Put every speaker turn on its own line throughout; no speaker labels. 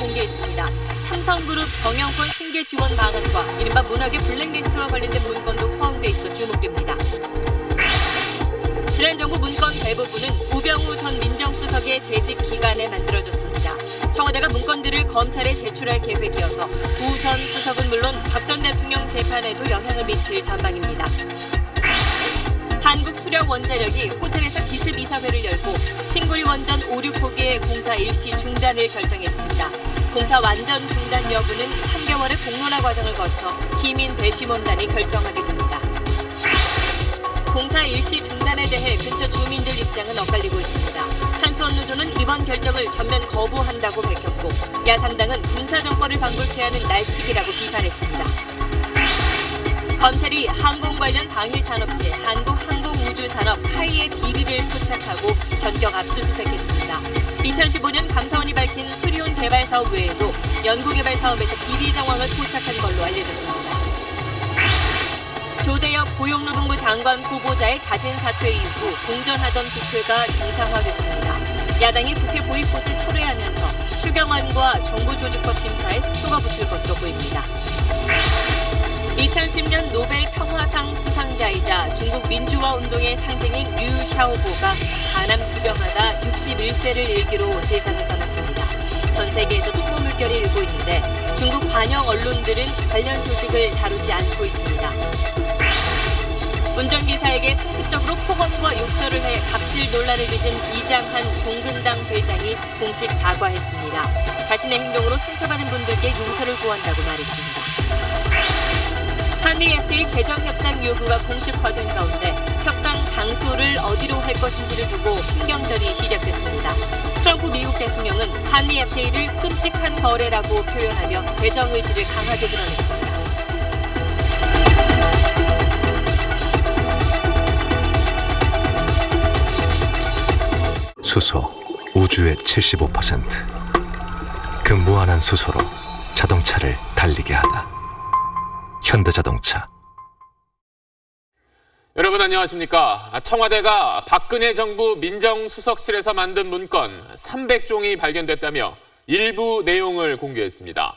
공개했습니다. 삼성그룹 경영권 승계 지원 방안과 이른바 문학의 블랙리스트와 관련된 문건도 포함돼 있어 주목됩니다. 지난 정부 문건 대부분은 우병우 전 민정수석의 재직 기간에 만들어졌습니다. 청와대가 문건들을 검찰에 제출할 계획이어서 우 전 수석은 물론 박 전 대통령 재판에도 영향을 미칠 전망입니다. 한국수력원자력이 호텔에서 기습 이사회를 열고 신구리 원전 5, 6호기의 공사 일시 중단을 결정했습니다. 공사 완전 중단 여부는 3개월의 공론화 과정을 거쳐 시민대심원단이 결정하게 됩니다. 공사 일시 중단에 대해 근처 주민들 입장은 엇갈리고 있습니다. 한수원노조는 이번 결정을 전면 거부한다고 밝혔고 야당당은 군사정권을 방불케 하는 날치기라고 비판했습니다. 검찰이 항공 관련 방위 산업체 한국항공우주산업 하이의 비리를 포착하고 전격 압수수색했습니다. 2015년 감사원이 밝힌 수리온 개발 사업 외에도 연구개발 사업에서 비리 정황을 포착한 걸로 알려졌습니다. 조대엽 고용노동부 장관 후보자의 자진 사퇴 이후 공전하던 국회가 정상화됐습니다. 야당이 국회 보이콧을 철회하면서 추경안과 정부조직법 심사에 속도가 붙을 것으로 보입니다. 2010년 노벨 평화상 수상자이자 중국 민주화 운동의 상징인 류 샤오보가 간암 투병하다 61세를 일기로 세상을 떠났습니다. 전 세계에서 추모 물결이 일고 있는데 중국 관영 언론들은 관련 소식을 다루지 않고 있습니다. 운전기사에게 상습적으로 폭언과 욕설을 해 갑질 논란을 빚은 이장한 종근당 회장이 공식 사과했습니다. 자신의 행동으로 상처받은 분들께 용서를 구한다고 말했습니다. 한미 FTA 개정 협상 요구가 공식화된 가운데 협상 장소를 어디로 할 것인지를 두고 신경전이 시작됐습니다. 트럼프 미국 대통령은 한미 FTA를 끔찍한 거래라고 표현하며 개정 의지를 강하게 드러냈습니다.
수소, 우주의 75%. 그 무한한 수소로 자동차를 달리게 하다. 현대자동차.
여러분 안녕하십니까? 청와대가 박근혜 정부 민정수석실에서 만든 문건 300종이 발견됐다며 일부 내용을 공개했습니다.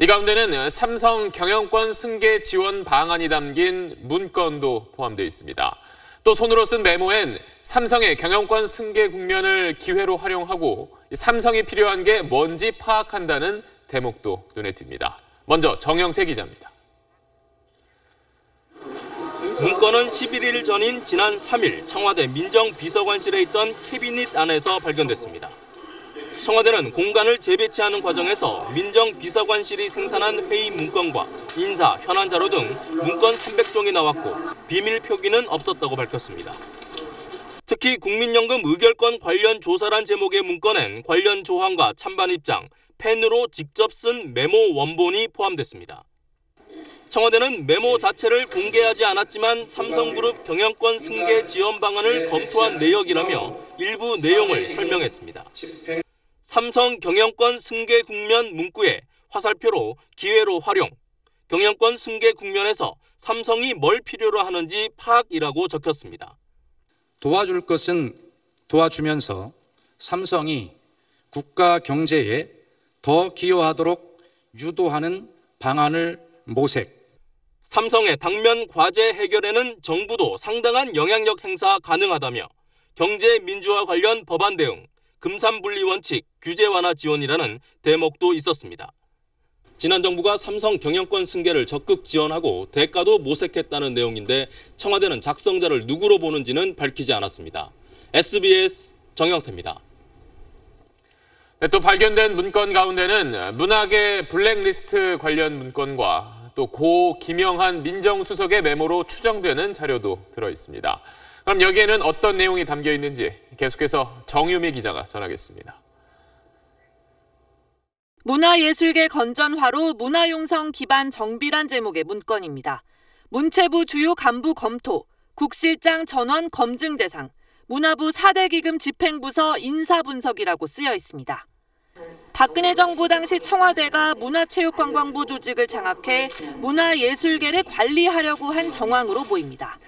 이 가운데는 삼성 경영권 승계 지원 방안이 담긴 문건도 포함되어 있습니다. 또 손으로 쓴 메모엔 삼성의 경영권 승계 국면을 기회로 활용하고 삼성이 필요한 게 뭔지 파악한다는 대목도 눈에 띕니다. 먼저 정영태 기자입니다.
문건은 11일 전인 지난 3일 청와대 민정비서관실에 있던 캐비닛 안에서 발견됐습니다. 청와대는 공간을 재배치하는 과정에서 민정비서관실이 생산한 회의 문건과 인사, 현안 자료 등 문건 300종이 나왔고 비밀 표기는 없었다고 밝혔습니다. 특히 국민연금 의결권 관련 조사란 제목의 문건엔 관련 조항과 찬반 입장, 펜으로 직접 쓴 메모 원본이 포함됐습니다. 청와대는 메모 자체를 공개하지 않았지만 삼성그룹 경영권 승계 지원 방안을 검토한 내역이라며 일부 내용을 설명했습니다. 삼성 경영권 승계 국면 문구에 화살표로 기회로 활용, 경영권 승계 국면에서 삼성이 뭘 필요로 하는지 파악이라고 적혔습니다.
도와줄 것은 도와주면서 삼성이 국가 경제에 더 기여하도록 유도하는 방안을 모색.
삼성의 당면 과제 해결에는 정부도 상당한 영향력 행사 가능하다며 경제 민주화 관련 법안 대응, 금산분리 원칙, 규제 완화 지원이라는 대목도 있었습니다. 지난 정부가 삼성 경영권 승계를 적극 지원하고 대가도 모색했다는 내용인데 청와대는 작성자를 누구로 보는지는 밝히지 않았습니다. SBS 정영태입니다.
네, 또 발견된 문건 가운데는 문학의 블랙리스트 관련 문건과 또 고 김영한 민정수석의 메모로 추정되는 자료도 들어있습니다. 그럼 여기에는 어떤 내용이 담겨 있는지 계속해서 정유미 기자가 전하겠습니다.
문화예술계 건전화로 문화융성 기반 정비란 제목의 문건입니다. 문체부 주요 간부 검토, 국실장 전원 검증 대상, 문화부 4대 기금 집행부서 인사 분석이라고 쓰여 있습니다. 박근혜 정부 당시 청와대가 문화체육관광부 조직을 장악해 문화예술계를 관리하려고 한 정황으로 보입니다.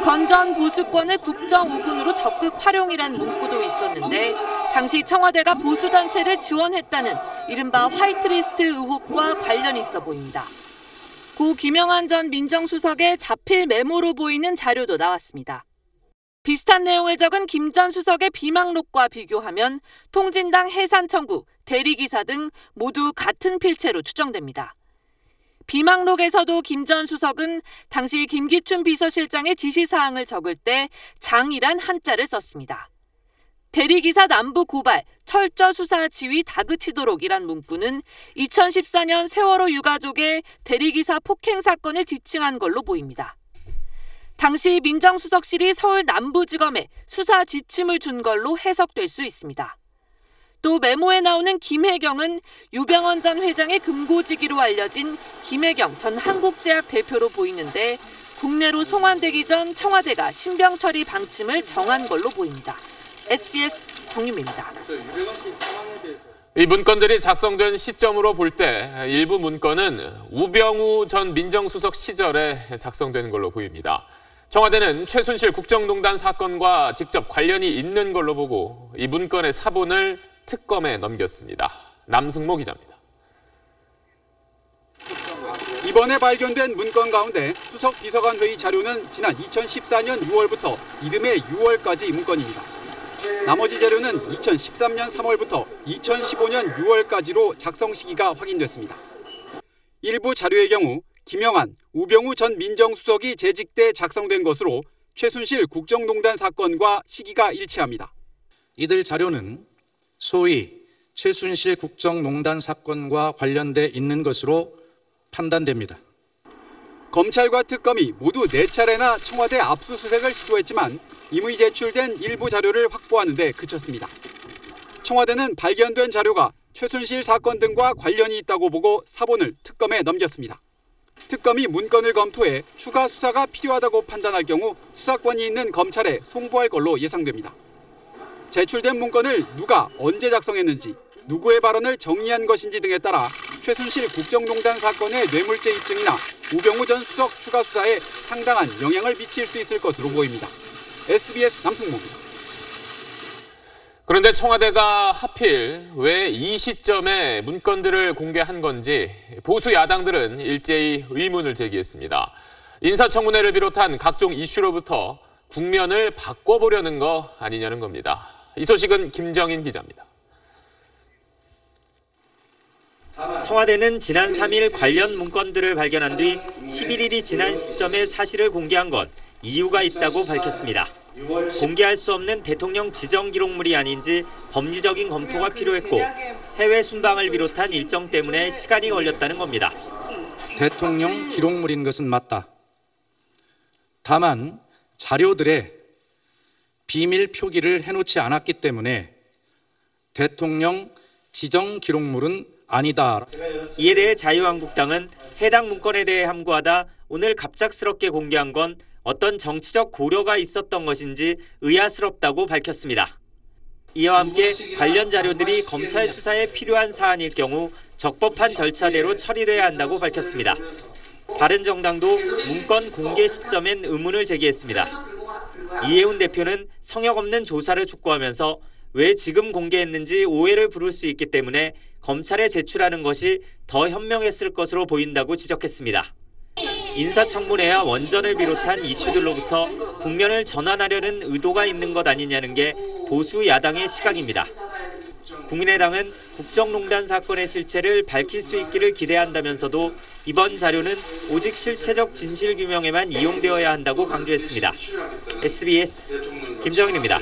건전 보수권을 국정 우군으로 적극 활용이란 문구도 있었는데 당시 청와대가 보수단체를 지원했다는 이른바 화이트리스트 의혹과 관련이 있어 보입니다. 고 김영한 전 민정수석의 자필 메모로 보이는 자료도 나왔습니다. 비슷한 내용을 적은 김 전 수석의 비망록과 비교하면 통진당 해산청구, 대리기사 등 모두 같은 필체로 추정됩니다. 비망록에서도 김 전 수석은 당시 김기춘 비서실장의 지시사항을 적을 때 장이란 한자를 썼습니다. 대리기사 남부 고발, 철저 수사 지휘 다그치도록이란 문구는 2014년 세월호 유가족의 대리기사 폭행 사건을 지칭한 걸로 보입니다. 당시 민정수석실이 서울 남부지검에 수사 지침을 준 걸로 해석될 수 있습니다. 또 메모에 나오는 김혜경은 유병언 전 회장의 금고지기로 알려진 김혜경 전 한국제약 대표로 보이는데 국내로 송환되기 전 청와대가 신병 처리 방침을 정한 걸로 보입니다. SBS 정유미입니다.
이 문건들이 작성된 시점으로 볼 때 일부 문건은 우병우 전 민정수석 시절에 작성된 걸로 보입니다. 청와대는 최순실 국정농단 사건과 직접 관련이 있는 걸로 보고 이 문건의 사본을 특검에 넘겼습니다. 남승모 기자입니다.
이번에 발견된 문건 가운데 수석 비서관 회의 자료는 지난 2014년 6월부터 이듬해 6월까지 문건입니다. 나머지 자료는 2013년 3월부터 2015년 6월까지로 작성 시기가 확인됐습니다. 일부 자료의 경우 김영한, 우병우 전 민정수석이 재직 때 작성된 것으로 최순실 국정농단 사건과 시기가 일치합니다.
이들 자료는 소위 최순실 국정농단 사건과 관련돼 있는 것으로 판단됩니다.
검찰과 특검이 모두 4차례나 청와대 압수수색을 시도했지만 이미 제출된 일부 자료를 확보하는 데 그쳤습니다. 청와대는 발견된 자료가 최순실 사건 등과 관련이 있다고 보고 사본을 특검에 넘겼습니다. 특검이 문건을 검토해 추가 수사가 필요하다고 판단할 경우 수사권이 있는 검찰에 송부할 걸로 예상됩니다. 제출된 문건을 누가 언제 작성했는지, 누구의 발언을 정리한 것인지 등에 따라 최순실 국정농단 사건의 뇌물죄 입증이나 우병우 전 수석 추가 수사에 상당한 영향을 미칠 수 있을 것으로 보입니다. SBS 남승모입니다.
그런데 청와대가 하필 왜 이 시점에 문건들을 공개한 건지 보수 야당들은 일제히 의문을 제기했습니다. 인사청문회를 비롯한 각종 이슈로부터 국면을 바꿔보려는 거 아니냐는 겁니다. 이 소식은 김정인 기자입니다.
청와대는 지난 3일 관련 문건들을 발견한 뒤 11일이 지난 시점에 사실을 공개한 건 이유가 있다고 밝혔습니다. 공개할 수 없는 대통령 지정 기록물이 아닌지 법리적인 검토가 필요했고 해외 순방을 비롯한 일정 때문에 시간이 걸렸다는 겁니다.
대통령 기록물인 것은 맞다. 다만 자료들에 비밀 표기를 해놓지 않았기 때문에 대통령 지정 기록물은 아니다.
이에 대해 자유한국당은 해당 문건에 대해 함구하다 오늘 갑작스럽게 공개한 건 어떤 정치적 고려가 있었던 것인지 의아스럽다고 밝혔습니다. 이와 함께 관련 자료들이 검찰 수사에 필요한 사안일 경우 적법한 절차대로 처리돼야 한다고 밝혔습니다. 바른정당도 문건 공개 시점엔 의문을 제기했습니다. 이해훈 대표는 성역 없는 조사를 촉구하면서 왜 지금 공개했는지 오해를 부를 수 있기 때문에 검찰에 제출하는 것이 더 현명했을 것으로 보인다고 지적했습니다. 인사청문회와 원전을 비롯한 이슈들로부터 국면을 전환하려는 의도가 있는 것 아니냐는 게 보수 야당의 시각입니다. 국민의당은 국정농단 사건의 실체를 밝힐 수 있기를 기대한다면서도 이번 자료는 오직 실체적 진실규명에만 이용되어야 한다고 강조했습니다. SBS 김정인입니다.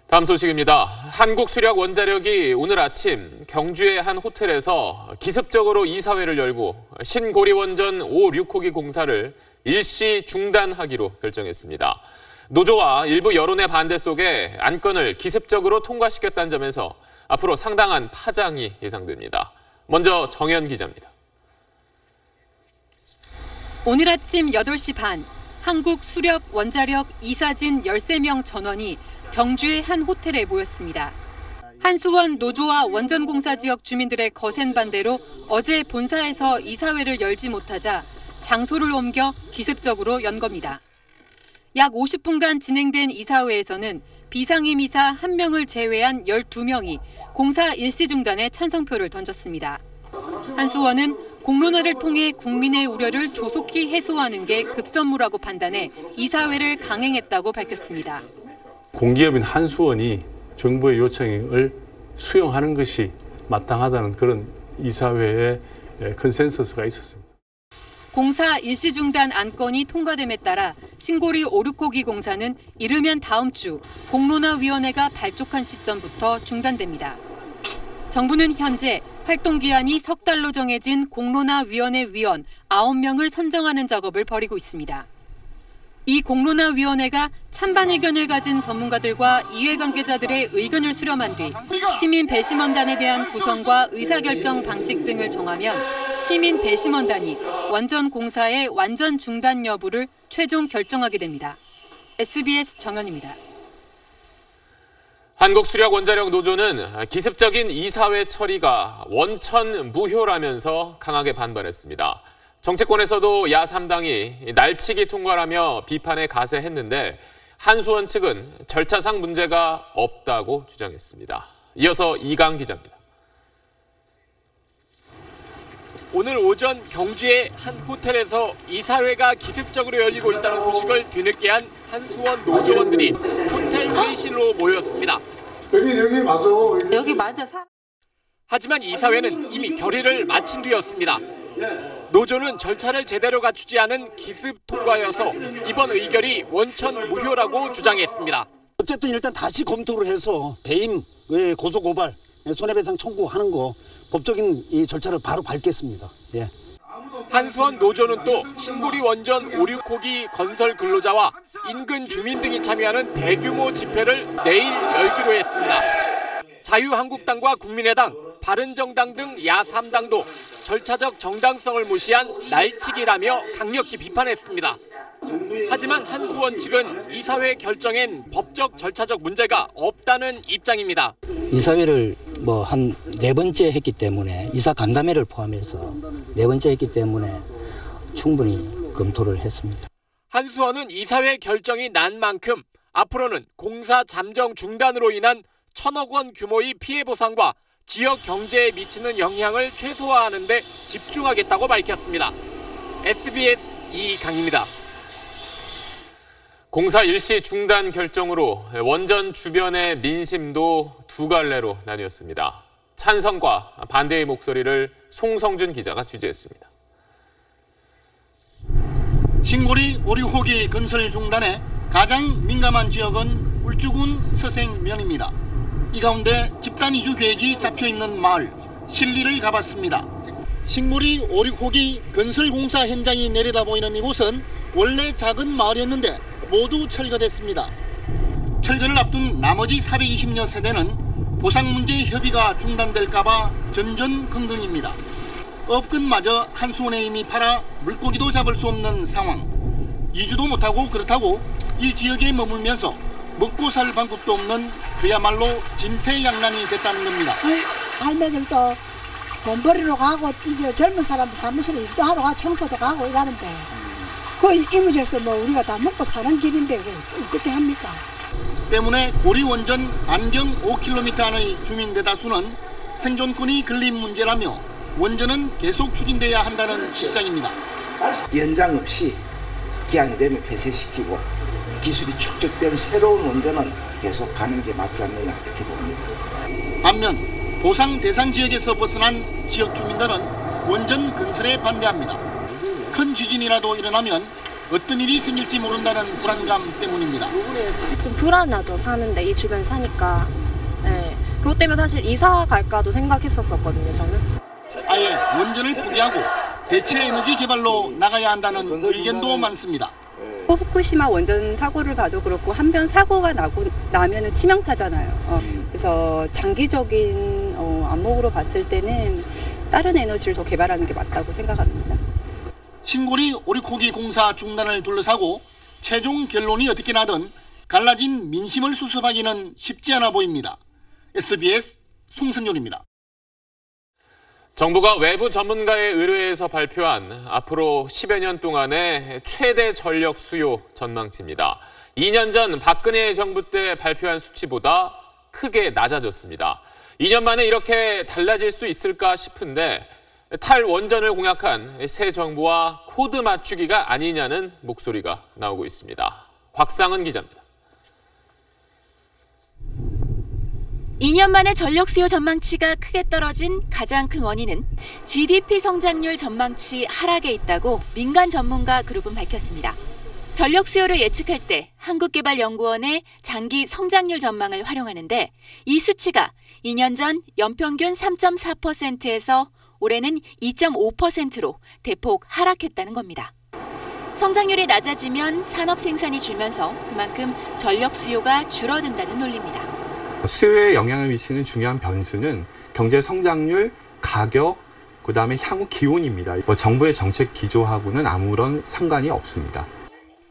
다음 소식입니다. 한국수력 원자력이 오늘 아침 경주의 한 호텔에서 기습적으로 이사회를 열고 신고리원전 5, 6호기 공사를 일시 중단하기로 결정했습니다. 노조와 일부 여론의 반대 속에 안건을 기습적으로 통과시켰다는 점에서 앞으로 상당한 파장이 예상됩니다. 먼저 정현 기자입니다.
오늘 아침 8시 반 한국수력원자력 이사진 13명 전원이 경주의 한 호텔에 모였습니다. 한수원 노조와 원전공사 지역 주민들의 거센 반대로 어제 본사에서 이사회를 열지 못하자 장소를 옮겨 기습적으로 연 겁니다. 약 50분간 진행된 이사회에서는 비상임 이사 1명을 제외한 12명이 공사 일시 중단에 찬성표를 던졌습니다. 한수원은 공론화를 통해 국민의 우려를 조속히 해소하는 게 급선무라고 판단해 이사회를 강행했다고 밝혔습니다.
공기업인 한수원이 정부의 요청을 수용하는 것이 마땅하다는 그런 이사회의 컨센서스가 있었습니다.
공사 일시 중단 안건이 통과됨에 따라 신고리 오르코기 공사는 이르면 다음 주 공론화위원회가 발족한 시점부터 중단됩니다. 정부는 현재 활동기한이 석 달로 정해진 공론화위원회 위원 9명을 선정하는 작업을 벌이고 있습니다. 이 공론화위원회가 찬반 의견을 가진 전문가들과 이해관계자들의 의견을 수렴한 뒤 시민 배심원단에 대한 구성과 의사결정 방식 등을 정하면 시민 배심원단이 원전 공사의 완전 중단 여부를 최종 결정하게 됩니다. SBS 정연입니다.
한국수력원자력노조는 기습적인 이사회 처리가 원천 무효라면서 강하게 반발했습니다. 정치권에서도 야3당이 날치기 통과라며 비판에 가세했는데 한수원 측은 절차상 문제가 없다고 주장했습니다. 이어서 이강 기자입니다.
오늘 오전 경주의 한 호텔에서 이사회가 기습적으로 열리고 있다는 소식을 뒤늦게 한 한수원 노조원들이 호텔 회의실로 모였습니다.
여기 맞아.
여기 맞아.
하지만 이사회는 이미 결의를 마친 뒤였습니다. 노조는 절차를 제대로 갖추지 않은 기습 통과여서 이번 의결이 원천 무효라고 주장했습니다.
어쨌든 일단 다시 검토를 해서 배임, 고소고발, 손해배상 청구하는 거 법적인 이 절차를 바로 밟겠습니다. 예.
한수원 노조는 또 신구리 원전 5,6호기 건설 근로자와 인근 주민 등이 참여하는 대규모 집회를 내일 열기로 했습니다. 자유한국당과 국민의당, 바른정당 등 야3당도 절차적 정당성을 무시한 날치기라며 강력히 비판했습니다. 하지만 한수원 측은 이사회 결정엔 법적 절차적 문제가 없다는 입장입니다.
이사회를 한 4번째 했기 때문에 이사 간담회를 포함해서 4번째 했기 때문에 충분히 검토를 했습니다.
한수원은 이사회 결정이 난 만큼 앞으로는 공사 잠정 중단으로 인한 1,000억 원 규모의 피해 보상과 지역 경제에 미치는 영향을 최소화하는 데 집중하겠다고 밝혔습니다. SBS 이강입니다.
공사 일시 중단 결정으로 원전 주변의 민심도 두 갈래로 나뉘었습니다. 찬성과 반대의 목소리를 송성준 기자가 취재했습니다.
신고리 5,6호기 건설 중단에 가장 민감한 지역은 울주군 서생면입니다. 이 가운데 집단 이주 계획이 잡혀있는 마을 신리를 가봤습니다. 신고리 5,6호기 건설 공사 현장이 내려다보이는 이곳은 원래 작은 마을이었는데 모두 철거됐습니다. 철거를 앞둔 나머지 420여 세대는 보상 문제 협의가 중단될까봐 전전긍긍입니다. 업근마저 한수원에 이미 팔아 물고기도 잡을 수 없는 상황. 이주도 못하고 그렇다고 이 지역에 머물면서 먹고 살 방법도 없는 그야말로 진퇴양난이 됐다는 겁니다.
할매들도 돈 벌이러 가고 이제 젊은 사람들 사무실에 일도 하러 가 청소도 가고 이러는데 그 이무지에서 우리가 다 먹고 사는 길인데 어떻게 합니까?
때문에 고리원전 안경 5km 안의 주민 대다수는 생존권이 걸린 문제라며 원전은 계속 추진돼야 한다는 입장입니다.
연장 없이 기한이 되면 폐쇄시키고 기술이 축적된 새로운 원전은 계속 가는 게 맞지 않느냐 이렇게 봅니다.
반면 보상 대상 지역에서 벗어난 지역 주민들은 원전 건설에 반대합니다. 큰 지진이라도 일어나면 어떤 일이 생길지 모른다는 불안감 때문입니다.
좀 불안하죠. 사는데 이 주변 사니까. 네. 그것 때문에 사실 이사 갈까도 생각했었거든요. 저는.
아예 원전을 포기하고 대체 에너지 개발로 나가야 한다는 의견도 많습니다.
후쿠시마 원전 사고를 봐도 그렇고 한번 사고가 나면은 치명타잖아요. 그래서 장기적인 안목으로 봤을 때는 다른 에너지를 더 개발하는 게 맞다고 생각합니다.
신고리 5,6호기 공사 중단을 둘러싸고 최종 결론이 어떻게 나든 갈라진 민심을 수습하기는 쉽지 않아 보입니다. SBS 송승윤입니다.
정부가 외부 전문가에 의뢰해서 발표한 앞으로 10여 년 동안의 최대 전력 수요 전망치입니다. 2년 전 박근혜 정부 때 발표한 수치보다 크게 낮아졌습니다. 2년 만에 이렇게 달라질 수 있을까 싶은데 탈원전을 공약한 새 정부와 코드 맞추기가 아니냐는 목소리가 나오고 있습니다. 곽상은 기자입니다.
2년 만에 전력 수요 전망치가 크게 떨어진 가장 큰 원인은 GDP 성장률 전망치 하락에 있다고 민간 전문가 그룹은 밝혔습니다. 전력 수요를 예측할 때 한국개발연구원의 장기 성장률 전망을 활용하는데 이 수치가 2년 전 연평균 3.4%에서 올해는 2.5%로 대폭 하락했다는 겁니다. 성장률이 낮아지면 산업 생산이 줄면서 그만큼 전력 수요가 줄어든다는 논리입니다.
수요에 영향을 미치는 중요한 변수는 경제 성장률, 가격, 그다음에 향후 기온입니다. 정부의 정책 기조하고는 아무런 상관이 없습니다.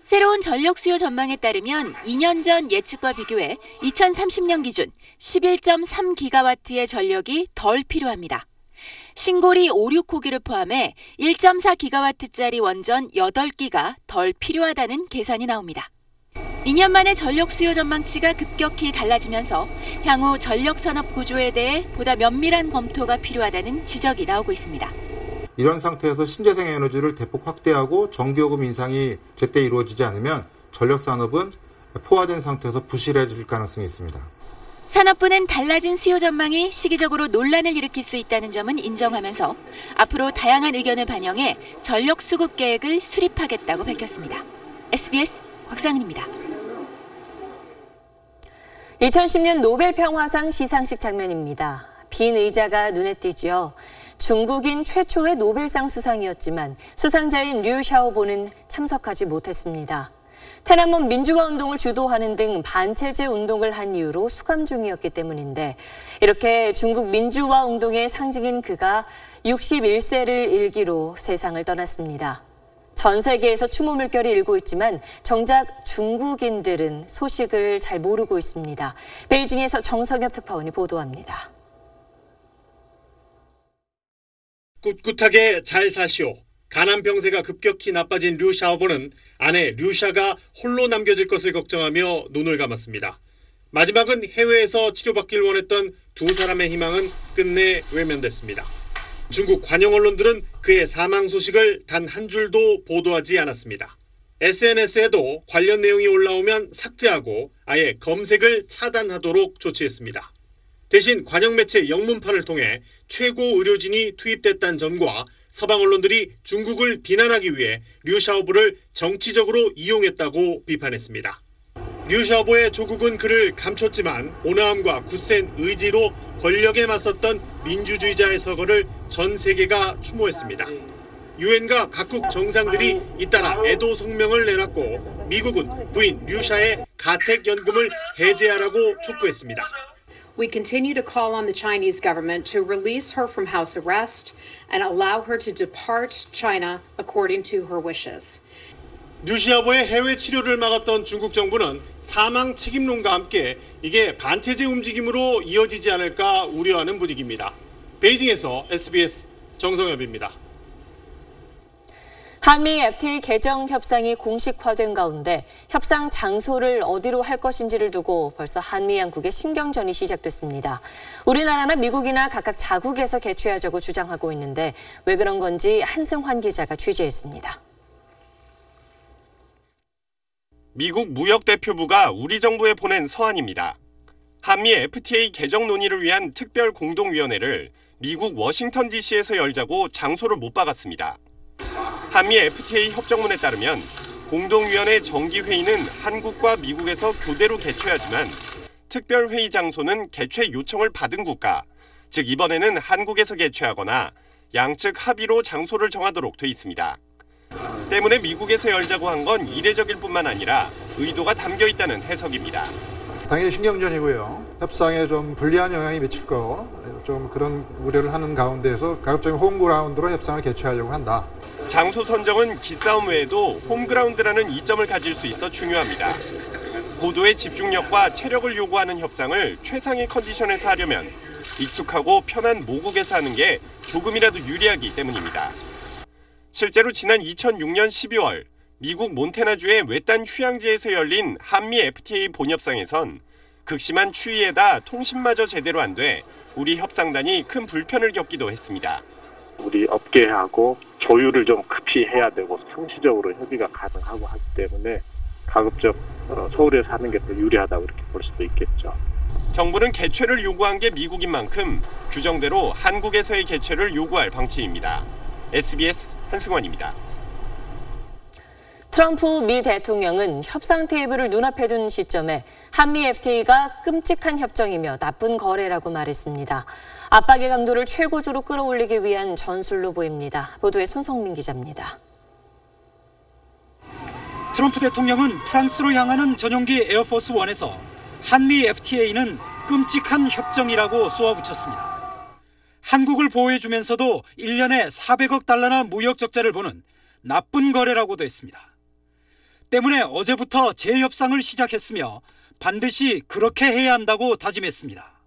새로운 전력 수요 전망에 따르면 2년 전 예측과 비교해 2030년 기준 11.3기가와트의 전력이 덜 필요합니다. 신고리 5, 6호기를 포함해 1.4기가와트짜리 원전 8기가 덜 필요하다는 계산이 나옵니다. 2년 만에 전력 수요 전망치가 급격히 달라지면서 향후 전력 산업 구조에 대해 보다 면밀한 검토가 필요하다는 지적이 나오고 있습니다.
이런 상태에서 신재생 에너지를 대폭 확대하고 전기요금 인상이 제때 이루어지지 않으면 전력 산업은 포화된 상태에서 부실해질 가능성이 있습니다.
산업부는 달라진 수요 전망이 시기적으로 논란을 일으킬 수 있다는 점은 인정하면서 앞으로 다양한 의견을 반영해 전력 수급 계획을 수립하겠다고 밝혔습니다. SBS 곽상은입니다.
2010년 노벨 평화상 시상식 장면입니다. 빈 의자가 눈에 띄지요. 중국인 최초의 노벨상 수상이었지만 수상자인 류 샤오보는 참석하지 못했습니다. 테난먼 민주화 운동을 주도하는 등 반체제 운동을 한 이유로 수감 중이었기 때문인데 이렇게 중국 민주화 운동의 상징인 그가 61세를 일기로 세상을 떠났습니다. 전 세계에서 추모 물결이 일고 있지만 정작 중국인들은 소식을 잘 모르고 있습니다. 베이징에서 정성엽 특파원이 보도합니다.
꿋꿋하게 잘 사시오. 가난 병세가 급격히 나빠진 류 샤오보는 아내 류샤가 홀로 남겨질 것을 걱정하며 눈을 감았습니다. 마지막은 해외에서 치료받길 원했던 두 사람의 희망은 끝내 외면됐습니다. 중국 관영 언론들은 그의 사망 소식을 단 한 줄도 보도하지 않았습니다. SNS에도 관련 내용이 올라오면 삭제하고 아예 검색을 차단하도록 조치했습니다. 대신 관영 매체 영문판을 통해 최고 의료진이 투입됐다는 점과 서방 언론들이 중국을 비난하기 위해 류 샤오보를 정치적으로 이용했다고 비판했습니다. 류 샤오보의 조국은 그를 감췄지만 온화함과 굳센 의지로 권력에 맞섰던 민주주의자의 서거를 전 세계가 추모했습니다. 유엔과 각국 정상들이 잇따라 애도 성명을 내놨고 미국은 부인 류샤의 가택연금을 해제하라고 촉구했습니다.
We continue to call on the Chinese government to release her from house arrest and allow her to depart China according to her wishes.
류 샤오보의 해외 치료를 막았던 중국 정부는 사망 책임론과 함께 이게 반체제 움직임으로 이어지지 않을까 우려하는 분위기입니다. 베이징에서 SBS 정성엽입니다.
한미 FTA 개정 협상이 공식화된 가운데 협상 장소를 어디로 할 것인지를 두고 벌써 한미 양국의 신경전이 시작됐습니다. 우리나라나 미국이나 각각 자국에서 개최하자고 주장하고 있는데 왜 그런 건지 한승환 기자가 취재했습니다.
미국 무역대표부가 우리 정부에 보낸 서한입니다. 한미 FTA 개정 논의를 위한 특별 공동위원회를 미국 워싱턴 DC에서 열자고 장소를 못 박았습니다. 한미 FTA 협정문에 따르면 공동위원회 정기회의는 한국과 미국에서 교대로 개최하지만 특별회의 장소는 개최 요청을 받은 국가, 즉 이번에는 한국에서 개최하거나 양측 합의로 장소를 정하도록 돼 있습니다. 때문에 미국에서 열자고 한 건 이례적일 뿐만 아니라 의도가 담겨 있다는 해석입니다.
당연히 신경전이고요. 협상에 좀 불리한 영향이 미칠 좀 그런 우려를 하는 가운데에서 가급적인 홈그라운드로 협상을 개최하려고 한다.
장소 선정은 기싸움 외에도 홈그라운드라는 이점을 가질 수 있어 중요합니다. 고도의 집중력과 체력을 요구하는 협상을 최상의 컨디션에서 하려면 익숙하고 편한 모국에서 하는 게 조금이라도 유리하기 때문입니다. 실제로 지난 2006년 12월 미국 몬태나주의 외딴 휴양지에서 열린 한미 FTA 본협상에선 극심한 추위에다 통신마저 제대로 안 돼 우리 협상단이 큰 불편을 겪기도 했습니다.
우리 업계하고 조율을 좀 급히 해야 되고 상시적으로 협의가 가능하고 하기 때문에 가급적 서울에서 하는 게 더 유리하다고 이렇게 볼 수도 있겠죠.
정부는 개최를 요구한 게 미국인 만큼 규정대로 한국에서의 개최를 요구할 방침입니다. SBS 한승원입니다.
트럼프 미 대통령은 협상 테이블을 눈앞에 둔 시점에 한미 FTA가 끔찍한 협정이며 나쁜 거래라고 말했습니다. 압박의 강도를 최고조로 끌어올리기 위한 전술로 보입니다. 보도에 손성민 기자입니다.
트럼프 대통령은 프랑스로 향하는 전용기 에어포스 1에서 한미 FTA는 끔찍한 협정이라고 쏘아붙였습니다. 한국을 보호해주면서도 1년에 400억 달러나 무역 적자를 보는 나쁜 거래라고도 했습니다. 때문에 어제부터 재협상을 시작했으며 반드시 그렇게 해야 한다고 다짐했습니다.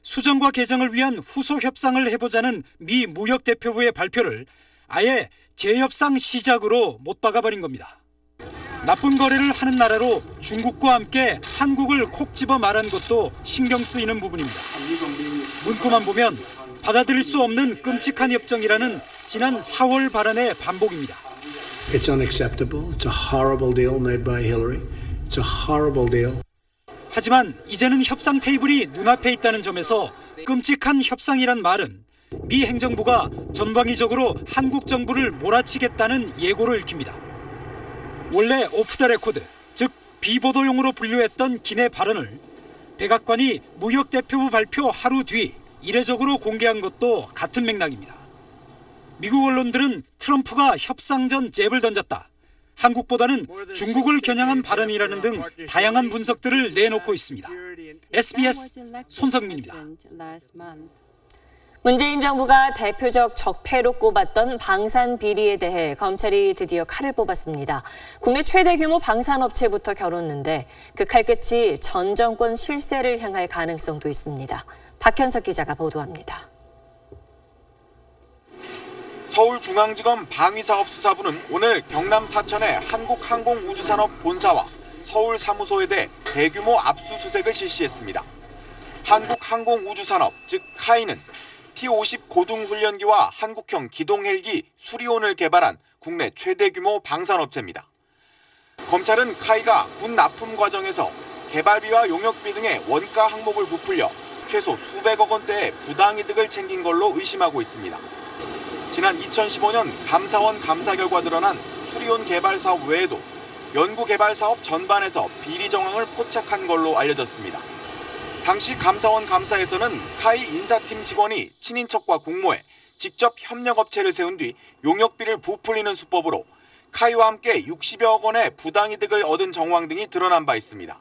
수정과 개정을 위한 후속 협상을 해보자는 미 무역대표부의 발표를 아예 재협상 시작으로 못 박아버린 겁니다. 나쁜 거래를 하는 나라로 중국과 함께 한국을 콕 집어 말한 것도 신경 쓰이는 부분입니다. 문구만 보면 받아들일 수 없는 끔찍한 협정이라는 지난 4월 발언의 반복입니다.
It's unacceptable. It's a horrible deal made by Hillary. It's a horrible deal.
하지만 이제는 협상 테이블이 눈앞에 있다는 점에서 끔찍한 협상이란 말은 미 행정부가 전방위적으로 한국 정부를 몰아치겠다는 예고로 읽힙니다. 원래 오프 더 레코드, 즉 비보도용으로 분류했던 기내 발언을 백악관이 무역대표부 발표 하루 뒤 이례적으로 공개한 것도 같은 맥락입니다. 미국 언론들은 트럼프가 협상 전 잽을 던졌다, 한국보다는 중국을 겨냥한 발언이라는 등 다양한 분석들을 내놓고 있습니다. SBS 손성민입니다.
문재인 정부가 대표적 적폐로 꼽았던 방산 비리에 대해 검찰이 드디어 칼을 뽑았습니다. 국내 최대 규모 방산업체부터 겨뤘는데 그 칼끝이 전 정권 실세를 향할 가능성도 있습니다. 박현석 기자가 보도합니다.
서울중앙지검 방위사업수사부는 오늘 경남 사천의 한국항공우주산업 본사와 서울사무소에 대해 대규모 압수수색을 실시했습니다. 한국항공우주산업, 즉 카이는 T-50 고등훈련기와 한국형 기동헬기 수리온을 개발한 국내 최대 규모 방산업체입니다. 검찰은 카이가 군 납품 과정에서 개발비와 용역비 등의 원가 항목을 부풀려 최소 수백억 원대의 부당이득을 챙긴 걸로 의심하고 있습니다. 지난 2015년 감사원 감사 결과 드러난 수리온 개발 사업 외에도 연구 개발 사업 전반에서 비리 정황을 포착한 걸로 알려졌습니다. 당시 감사원 감사에서는 카이 인사팀 직원이 친인척과 공모해 직접 협력업체를 세운 뒤 용역비를 부풀리는 수법으로 카이와 함께 60여억 원의 부당이득을 얻은 정황 등이 드러난 바 있습니다.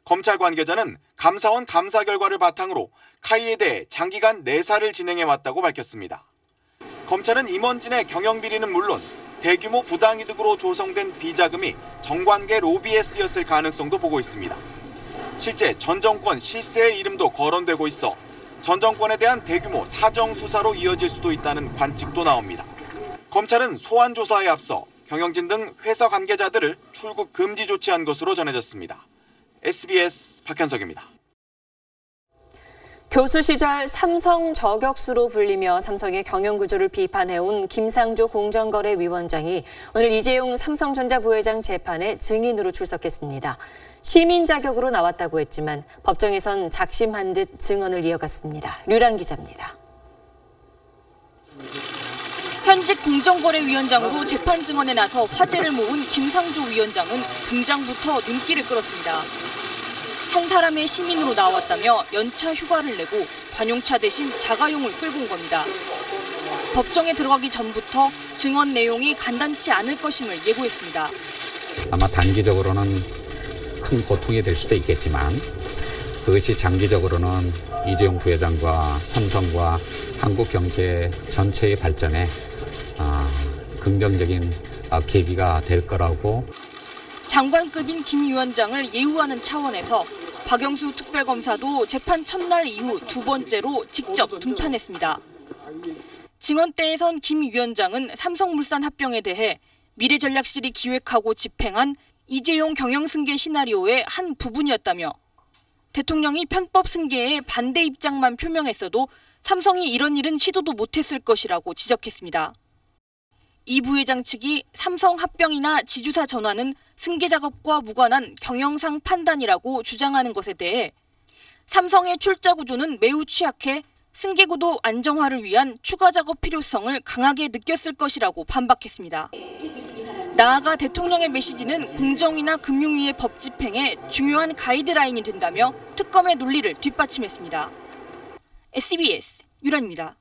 검찰 관계자는 감사원 감사 결과를 바탕으로 카이에 대해 장기간 내사를 진행해왔다고 밝혔습니다. 검찰은 임원진의 경영비리는 물론 대규모 부당이득으로 조성된 비자금이 정관계 로비에 쓰였을 가능성도 보고 있습니다. 실제 전 정권 실세의 이름도 거론되고 있어 전 정권에 대한 대규모 사정수사로 이어질 수도 있다는 관측도 나옵니다. 검찰은 소환 조사에 앞서 경영진 등 회사 관계자들을 출국 금지 조치한 것으로 전해졌습니다. SBS 박현석입니다.
교수 시절 삼성 저격수로 불리며 삼성의 경영구조를 비판해온 김상조 공정거래위원장이 오늘 이재용 삼성전자 부회장 재판에 증인으로 출석했습니다. 시민 자격으로 나왔다고 했지만 법정에선 작심한 듯 증언을 이어갔습니다. 류란 기자입니다. 현직 공정거래위원장으로 재판 증언에 나서 화제를 모은 김상조 위원장은 등장부터 눈길을 끌었습니다. 한 사람의 시민으로 나왔다며 연차 휴가를 내고 관용차 대신 자가용을 끌고 온 겁니다. 법정에 들어가기 전부터 증언 내용이 간단치 않을 것임을 예고했습니다.
아마 단기적으로는 큰 고통이 될 수도 있겠지만 그것이 장기적으로는 이재용 부회장과 삼성과 한국 경제 전체의 발전에 긍정적인 계기가 될 거라고.
장관급인 김 위원장을 예우하는 차원에서 박영수 특별검사도 재판 첫날 이후 두 번째로 직접 등판했습니다. 증언대에선 김 위원장은 삼성물산 합병에 대해
미래전략실이 기획하고 집행한 이재용 경영승계 시나리오의 한 부분이었다며 대통령이 편법 승계에 반대 입장만 표명했어도 삼성이 이런 일은 시도도 못했을 것이라고 지적했습니다. 이 부회장 측이 삼성 합병이나 지주사 전환은 승계 작업과 무관한 경영상 판단이라고 주장하는 것에 대해 삼성의 출자 구조는 매우 취약해 승계 구도 안정화를 위한 추가 작업 필요성을 강하게 느꼈을 것이라고 반박했습니다. 나아가 대통령의 메시지는 공정위나 금융위의 법 집행에 중요한 가이드라인이 된다며 특검의 논리를 뒷받침했습니다. SBS 유란입니다.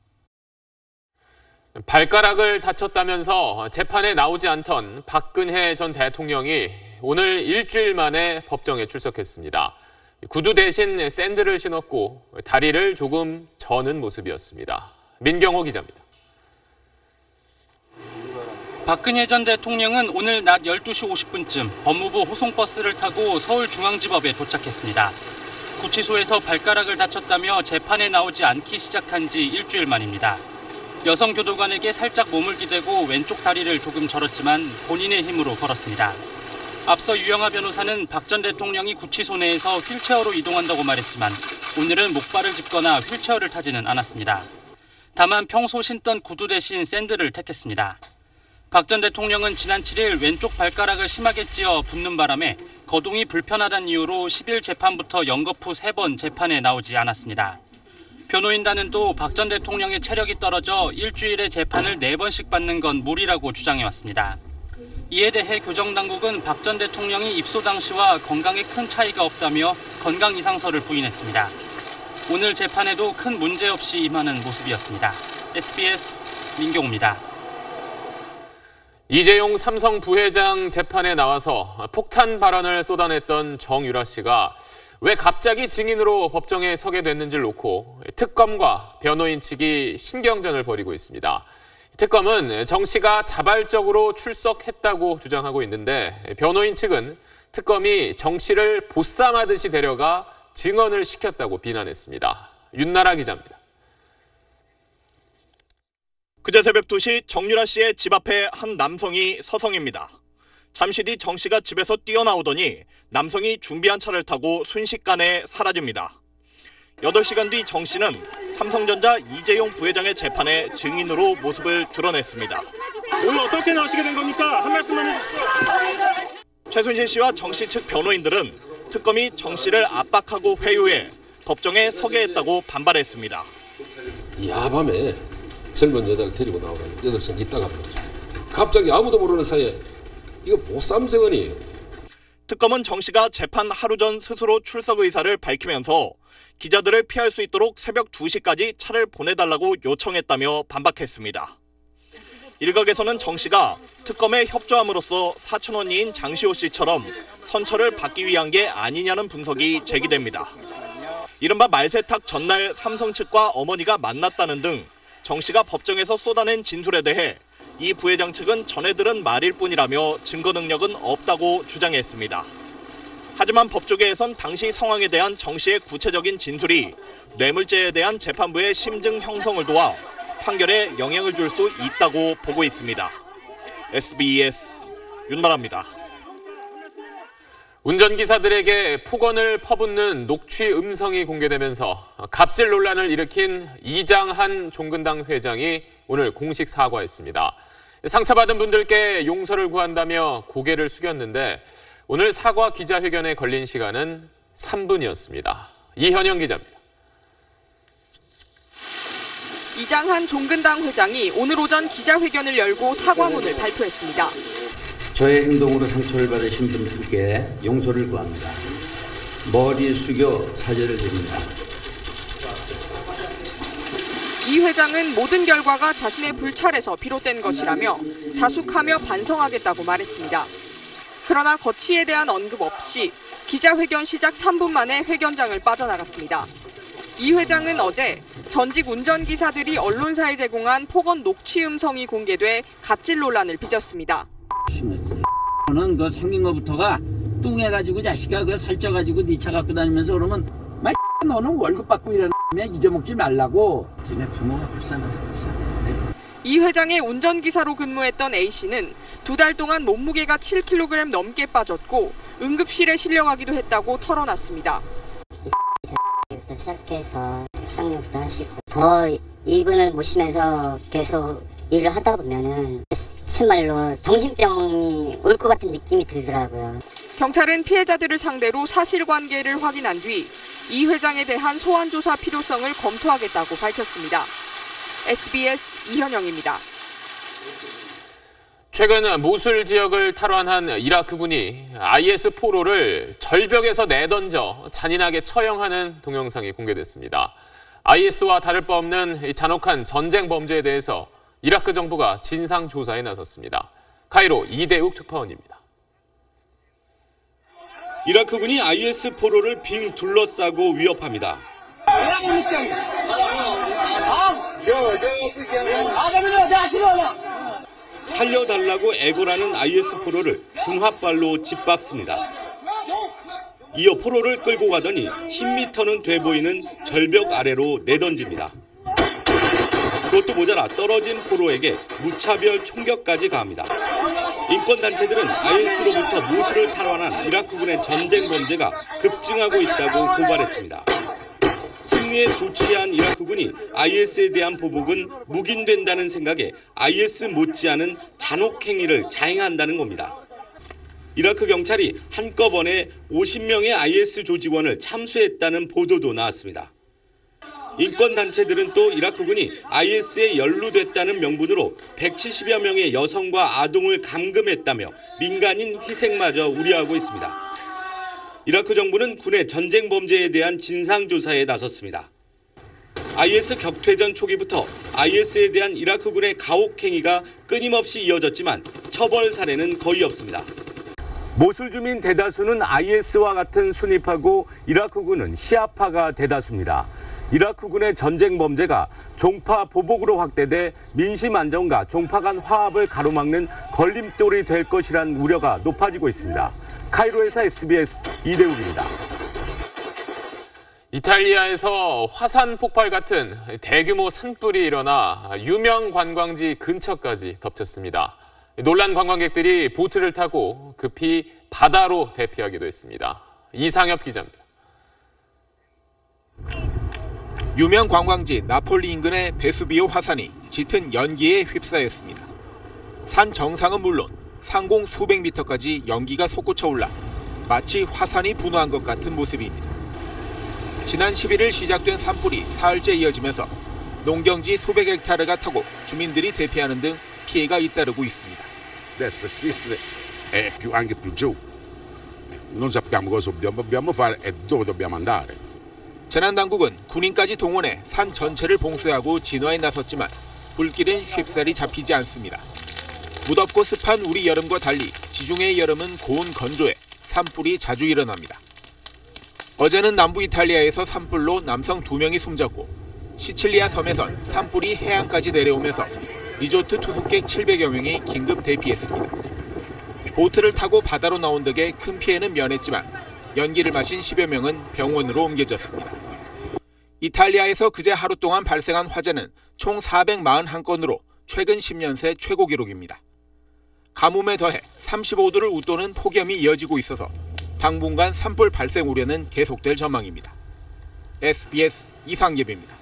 발가락을 다쳤다면서 재판에 나오지 않던 박근혜 전 대통령이 오늘 일주일 만에 법정에 출석했습니다. 구두 대신 샌들을 신었고 다리를 조금 저는 모습이었습니다. 민경호 기자입니다.
박근혜 전 대통령은 오늘 낮 12시 50분쯤 법무부 호송버스를 타고 서울중앙지법에 도착했습니다. 구치소에서 발가락을 다쳤다며 재판에 나오지 않기 시작한 지 일주일 만입니다. 여성 교도관에게 살짝 몸을 기대고 왼쪽 다리를 조금 절었지만 본인의 힘으로 걸었습니다. 앞서 유영하 변호사는 박 전 대통령이 구치소 내에서 휠체어로 이동한다고 말했지만 오늘은 목발을 짚거나 휠체어를 타지는 않았습니다. 다만 평소 신던 구두 대신 샌들을 택했습니다. 박 전 대통령은 지난 7일 왼쪽 발가락을 심하게 찧어 붓는 바람에 거동이 불편하다는 이유로 10일 재판부터 연거푸 3번 재판에 나오지 않았습니다. 변호인단은 또 박 전 대통령의 체력이 떨어져 일주일에 재판을 4번씩 받는 건 무리라고 주장해왔습니다. 이에 대해 교정당국은 박 전 대통령이 입소 당시와 건강에 큰 차이가 없다며 건강 이상서를 부인했습니다. 오늘 재판에도 큰 문제 없이 임하는 모습이었습니다. SBS 민경호입니다.
이재용 삼성 부회장 재판에 나와서 폭탄 발언을 쏟아냈던 정유라 씨가 왜 갑자기 증인으로 법정에 서게 됐는지를 놓고 특검과 변호인 측이 신경전을 벌이고 있습니다. 특검은 정 씨가 자발적으로 출석했다고 주장하고 있는데 변호인 측은 특검이 정 씨를 보쌈하듯이 데려가 증언을 시켰다고 비난했습니다. 윤나라 기자입니다.
그제 새벽 2시 정유라 씨의 집 앞에 한 남성이 서성입니다. 잠시 뒤 정 씨가 집에서 뛰어나오더니 남성이 준비한 차를 타고 순식간에 사라집니다. 8시간 뒤 정 씨는 삼성전자 이재용 부회장의 재판에 증인으로 모습을 드러냈습니다.
오늘 어떻게 나오시게 된 겁니까? 한 말씀만 해주십시오.
최순실 씨와 정 씨 측 변호인들은 특검이 정 씨를 압박하고 회유해 법정에 서게 했다고 반발했습니다.
야밤에 젊은 여자를 데리고 나오라는 8시간 있다가 갑자기 아무도 모르는 사이에 이거 보쌈증언이에요.
특검은 정 씨가 재판 하루 전 스스로 출석 의사를 밝히면서 기자들을 피할 수 있도록 새벽 2시까지 차를 보내달라고 요청했다며 반박했습니다. 일각에서는 정 씨가 특검에 협조함으로써 사촌 언니인 장시호 씨처럼 선처를 받기 위한 게 아니냐는 분석이 제기됩니다. 이른바 말세탁 전날 삼성 측과 어머니가 만났다는 등 정 씨가 법정에서 쏟아낸 진술에 대해 이 부회장 측은 전해 들은 말일 뿐이라며 증거 능력은 없다고 주장했습니다. 하지만 법조계에선 당시 상황에 대한 정 씨의 구체적인 진술이 뇌물죄에 대한 재판부의 심증 형성을 도와 판결에 영향을 줄 수 있다고 보고 있습니다. SBS 윤나라입니다.
운전기사들에게 폭언을 퍼붓는 녹취 음성이 공개되면서 갑질 논란을 일으킨 이장한 종근당 회장이 오늘 공식 사과했습니다. 상처받은 분들께 용서를 구한다며 고개를 숙였는데 오늘 사과 기자회견에 걸린 시간은 3분이었습니다. 이현영 기자입니다.
이장한 종근당 회장이 오늘 오전 기자회견을 열고 사과문을 발표했습니다.
저의 행동으로 상처를 받으신 분들께 용서를 구합니다. 머리 숙여 사죄를 드립니다.
이 회장은 모든 결과가 자신의 불찰에서 비롯된 것이라며 자숙하며 반성하겠다고 말했습니다. 그러나 거취에 대한 언급 없이 기자회견 시작 3분 만에 회견장을 빠져나갔습니다. 이 회장은 어제 전직 운전기사들이 언론사에 제공한 폭언 녹취 음성이 공개돼 갑질 논란을 빚었습니다.
는 그 생긴 거부터가 뚱해가지고 자식아 그 살쪄가지고 네 차 갖고 다니면서 그러면 마 너는 월급 받고 일하는 애 잊어먹지 말라고. 쟤네 부모가 불쌍하다 불쌍해.
이 회장의 운전기사로 근무했던 A씨는 2달 동안 몸무게가 7kg 넘게 빠졌고 응급실에 실려가기도 했다고 털어놨습니다.
시작해서 쌍욕도 하시고 더 이분을 모시면서 계속 일을 하다 보면은 정말로 정신병이 올 것 같은 느낌이 들더라고요.
경찰은 피해자들을 상대로 사실관계를 확인한 뒤 이 회장에 대한 소환 조사 필요성을 검토하겠다고 밝혔습니다. SBS 이현영입니다.
최근 모술 지역을 탈환한 이라크군이 IS 포로를 절벽에서 내던져 잔인하게 처형하는 동영상이 공개됐습니다. IS와 다를 바 없는 이 잔혹한 전쟁 범죄에 대해서 이라크 정부가 진상 조사에 나섰습니다. 카이로 이대욱 특파원입니다.
이라크군이 IS 포로를 빙 둘러싸고 위협합니다. 살려달라고 애걸하는 IS 포로를 군홧발로 짓밟습니다. 이어 포로를 끌고 가더니 10m는 돼 보이는 절벽 아래로 내던집니다. 그것도 모자라 떨어진 포로에게 무차별 총격까지 가합니다. 인권단체들은 IS로부터 모술을 탈환한 이라크군의 전쟁 범죄가 급증하고 있다고 고발했습니다. 승리에 도취한 이라크군이 IS에 대한 보복은 묵인된다는 생각에 IS 못지않은 잔혹 행위를 자행한다는 겁니다. 이라크 경찰이 한꺼번에 50명의 IS 조직원을 참수했다는 보도도 나왔습니다. 인권단체들은 또 이라크군이 IS에 연루됐다는 명분으로 170여 명의 여성과 아동을 감금했다며 민간인 희생마저 우려하고 있습니다. 이라크 정부는 군의 전쟁 범죄에 대한 진상조사에 나섰습니다. IS 격퇴전 초기부터 IS에 대한 이라크군의 가혹 행위가 끊임없이 이어졌지만 처벌 사례는 거의 없습니다. 모술 주민 대다수는 IS와 같은 순위파고 이라크군은 시아파가 대다수입니다. 이라크군의 전쟁 범죄가 종파 보복으로 확대돼 민심 안정과 종파 간 화합을 가로막는 걸림돌이 될 것이란 우려가 높아지고 있습니다. 카이로에서 SBS 이대욱입니다.
이탈리아에서 화산 폭발 같은 대규모 산불이 일어나 유명 관광지 근처까지 덮쳤습니다. 놀란 관광객들이 보트를 타고 급히 바다로 대피하기도 했습니다. 이상엽 기자입니다.
유명 관광지 나폴리 인근의 베수비오 화산이 짙은 연기에 휩싸였습니다. 산 정상은 물론 상공 수백 미터까지 연기가 솟구쳐 올라 마치 화산이 분화한 것 같은 모습입니다. 지난 11일 시작된 산불이 사흘째 이어지면서 농경지 수백 헥타르가 타고 주민들이 대피하는 등 피해가 잇따르고 있습니다.
Destra e sinistra è anche più giù. Non sappiamo cosa dobbiamo fare e dove dobbiamo andare.
재난당국은 군인까지 동원해 산 전체를 봉쇄하고 진화에 나섰지만 불길은 쉽사리 잡히지 않습니다. 무덥고 습한 우리 여름과 달리 지중해의 여름은 고온 건조해 산불이 자주 일어납니다. 어제는 남부 이탈리아에서 산불로 남성 2명이 숨졌고 시칠리아 섬에선 산불이 해안까지 내려오면서 리조트 투숙객 700여 명이 긴급 대피했습니다. 보트를 타고 바다로 나온 덕에 큰 피해는 면했지만 연기를 마신 10여 명은 병원으로 옮겨졌습니다. 이탈리아에서 그제 하루 동안 발생한 화재는 총 441건으로 최근 10년 새 최고 기록입니다. 가뭄에 더해 35도를 웃도는 폭염이 이어지고 있어서 당분간 산불 발생 우려는 계속될 전망입니다. SBS 이상엽입니다.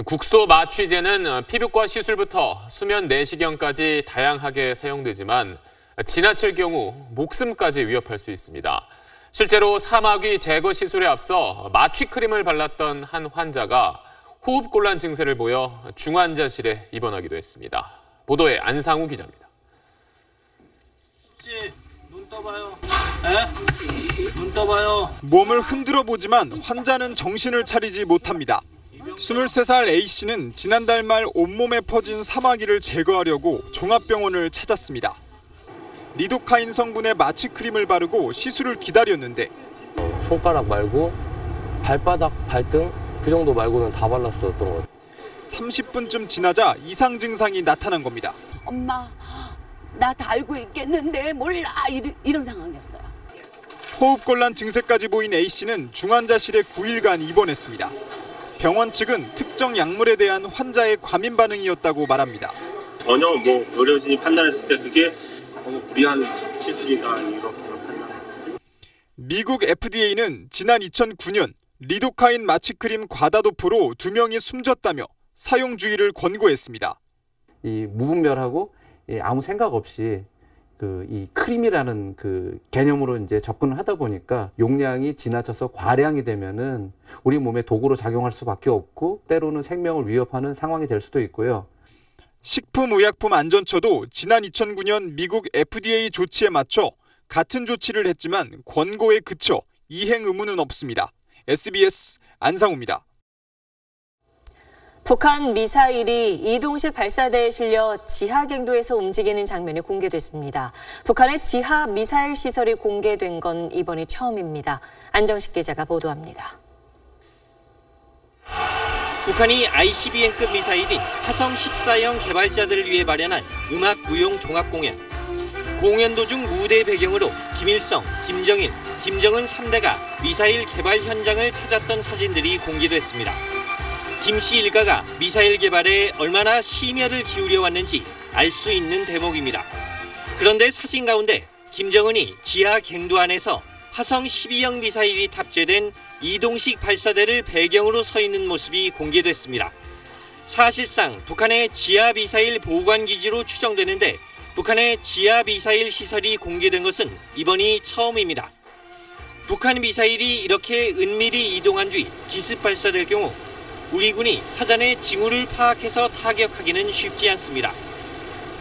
국소 마취제는 피부과 시술부터 수면 내시경까지 다양하게 사용되지만 지나칠 경우 목숨까지 위협할 수 있습니다. 실제로 사마귀 제거 시술에 앞서 마취 크림을 발랐던 한 환자가 호흡곤란 증세를 보여 중환자실에 입원하기도 했습니다. 보도에 안상우 기자입니다.
눈 떠봐요. 눈 떠봐요.
몸을 흔들어 보지만 환자는 정신을 차리지 못합니다. 23살 A씨는 지난달 말 온몸에 퍼진 사마귀를 제거하려고 종합병원을 찾았습니다. 리도카인 성분의 마취 크림을 바르고 시술을 기다렸는데
손가락 말고 발바닥, 발등 그 정도 말고는 다 발랐었던 것 같아요.
30분쯤 지나자 이상 증상이 나타난 겁니다.
엄마, 나 다 알고 있겠는데 몰라 이런 상황이었어요.
호흡곤란 증세까지 보인 A씨는 중환자실에 9일간 입원했습니다. 병원 측은 특정 약물에 대한 환자의 과민 반응이었다고 말합니다.
전혀 의료진이 판단했을 때 그게 너무 무리한 시술이다 이렇게 판단.
미국 FDA는 지난 2009년 리도카인 마취크림 과다도포로 2명이 숨졌다며 사용 주의를 권고했습니다.
이 무분별하고 아무 생각 없이 이 크림이라는 개념으로 이제 접근을 하다 보니까 용량이 지나쳐서 과량이 되면은 우리 몸에 독으로 작용할 수밖에 없고 때로는 생명을 위협하는 상황이 될 수도 있고요.
식품의약품안전처도 지난 2009년 미국 FDA 조치에 맞춰 같은 조치를 했지만 권고에 그쳐 이행 의무는 없습니다. SBS 안상우입니다.
북한 미사일이 이동식 발사대에 실려 지하갱도에서 움직이는 장면이 공개됐습니다. 북한의 지하 미사일 시설이 공개된 건 이번이 처음입니다. 안정식 기자가 보도합니다.
북한이 ICBM급 미사일인 화성 14형 개발자들을 위해 마련한 음악 무용 종합 공연. 공연 도중 무대 배경으로 김일성, 김정일, 김정은 3대가 미사일 개발 현장을 찾았던 사진들이 공개됐습니다. 김 씨 일가가 미사일 개발에 얼마나 심혈을 기울여 왔는지 알 수 있는 대목입니다. 그런데 사진 가운데 김정은이 지하 갱도 안에서 화성 12형 미사일이 탑재된 이동식 발사대를 배경으로 서 있는 모습이 공개됐습니다. 사실상 북한의 지하 미사일 보관 기지로 추정되는데 북한의 지하 미사일 시설이 공개된 것은 이번이 처음입니다. 북한 미사일이 이렇게 은밀히 이동한 뒤 기습 발사될 경우 우리 군이 사전에 징후를 파악해서 타격하기는 쉽지 않습니다.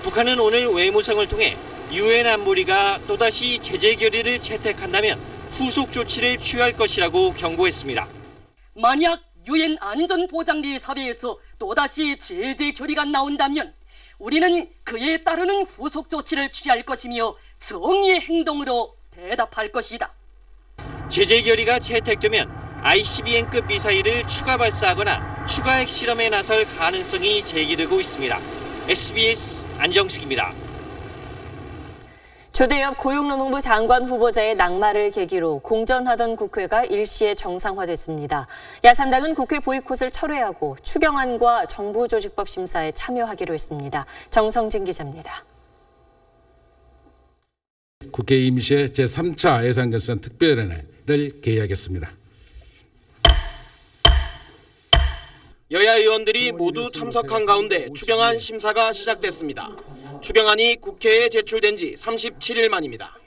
북한은 오늘 외무성을 통해 유엔 안보리가 또다시 제재 결의를 채택한다면 후속 조치를 취할 것이라고 경고했습니다.
만약 유엔 안전보장리 사회에서 또다시 제재 결의가 나온다면 우리는 그에 따르는 후속 조치를 취할 것이며 정의의 행동으로 대답할 것이다.
제재 결의가 채택되면 ICBM급 미사일을 추가 발사하거나 추가 핵실험에 나설 가능성이 제기되고 있습니다. SBS 안정식입니다.
조대엽 고용노동부 장관 후보자의 낙마를 계기로 공전하던 국회가 일시에 정상화됐습니다. 야삼당은 국회 보이콧을 철회하고 추경안과 정부조직법 심사에 참여하기로 했습니다. 정성진 기자입니다.
국회 임시의 제3차 예산결산 특별회를 개의하겠습니다.
여야 의원들이 모두 참석한 가운데 추경안 심사가 시작됐습니다. 추경안이 국회에 제출된 지 37일 만입니다.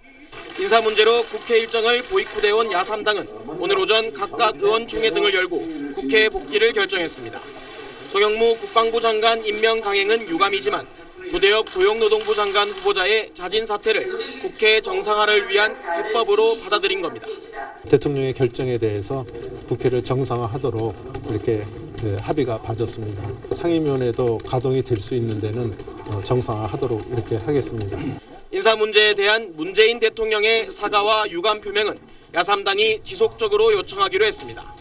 인사 문제로 국회 일정을 보이콧해온 야3당은 오늘 오전 각각 의원총회 등을 열고 국회 복귀를 결정했습니다. 송영무 국방부 장관 임명 강행은 유감이지만 조대엽 고용노동부 장관 후보자의 자진 사퇴를 국회 정상화를 위한 해법으로 받아들인 겁니다.
대통령의 결정에 대해서 국회를 정상화하도록 이렇게 합의가 봐졌습니다. 상임위원회도 가동이 될 수 있는 데는 정상화하도록 이렇게 하겠습니다.
인사 문제에 대한 문재인 대통령의 사과와 유감 표명은 야3당이 지속적으로 요청하기로 했습니다.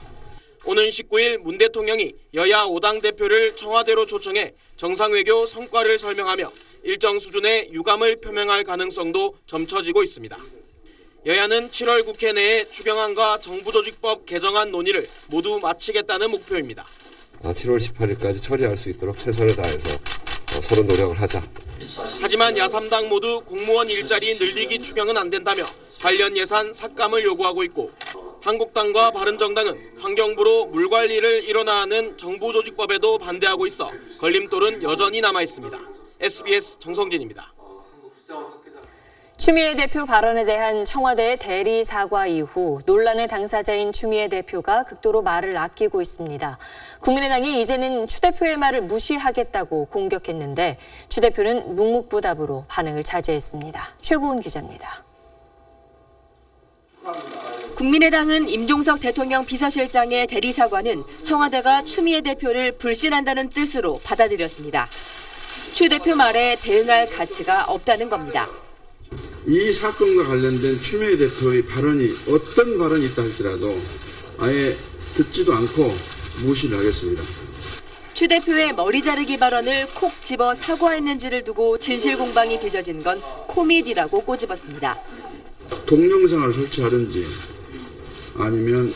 오는 19일 문 대통령이 여야 5당 대표를 청와대로 초청해 정상외교 성과를 설명하며 일정 수준의 유감을 표명할 가능성도 점쳐지고 있습니다. 여야는 7월 국회 내에 추경안과 정부조직법 개정안 논의를 모두 마치겠다는 목표입니다.
7월 18일까지 처리할 수 있도록 최선을 다해서 서로 노력을 하자.
하지만 야3당 모두 공무원 일자리 늘리기 추경은 안 된다며 관련 예산 삭감을 요구하고 있고 한국당과 바른정당은 환경부로 물관리를 일원화 하는 정부조직법에도 반대하고 있어 걸림돌은 여전히 남아 있습니다. SBS 정성진입니다.
추미애 대표 발언에 대한 청와대의 대리 사과 이후 논란의 당사자인 추미애 대표가 극도로 말을 아끼고 있습니다. 국민의당이 이제는 추 대표의 말을 무시하겠다고 공격했는데 추 대표는 묵묵부답으로 반응을 자제했습니다. 최고은 기자입니다. 국민의당은 임종석 대통령 비서실장의 대리 사과는 청와대가 추미애 대표를 불신한다는 뜻으로 받아들였습니다. 추 대표 말에 대응할 가치가 없다는 겁니다.
이 사건과 관련된 추미애 대표의 발언이 어떤 발언이 있다 할지라도 아예 듣지도 않고 무시를 하겠습니다.
추 대표의 머리 자르기 발언을 콕 집어 사과했는지를 두고 진실 공방이 빚어진 건 코미디라고 꼬집었습니다.
동영상을 설치하든지 아니면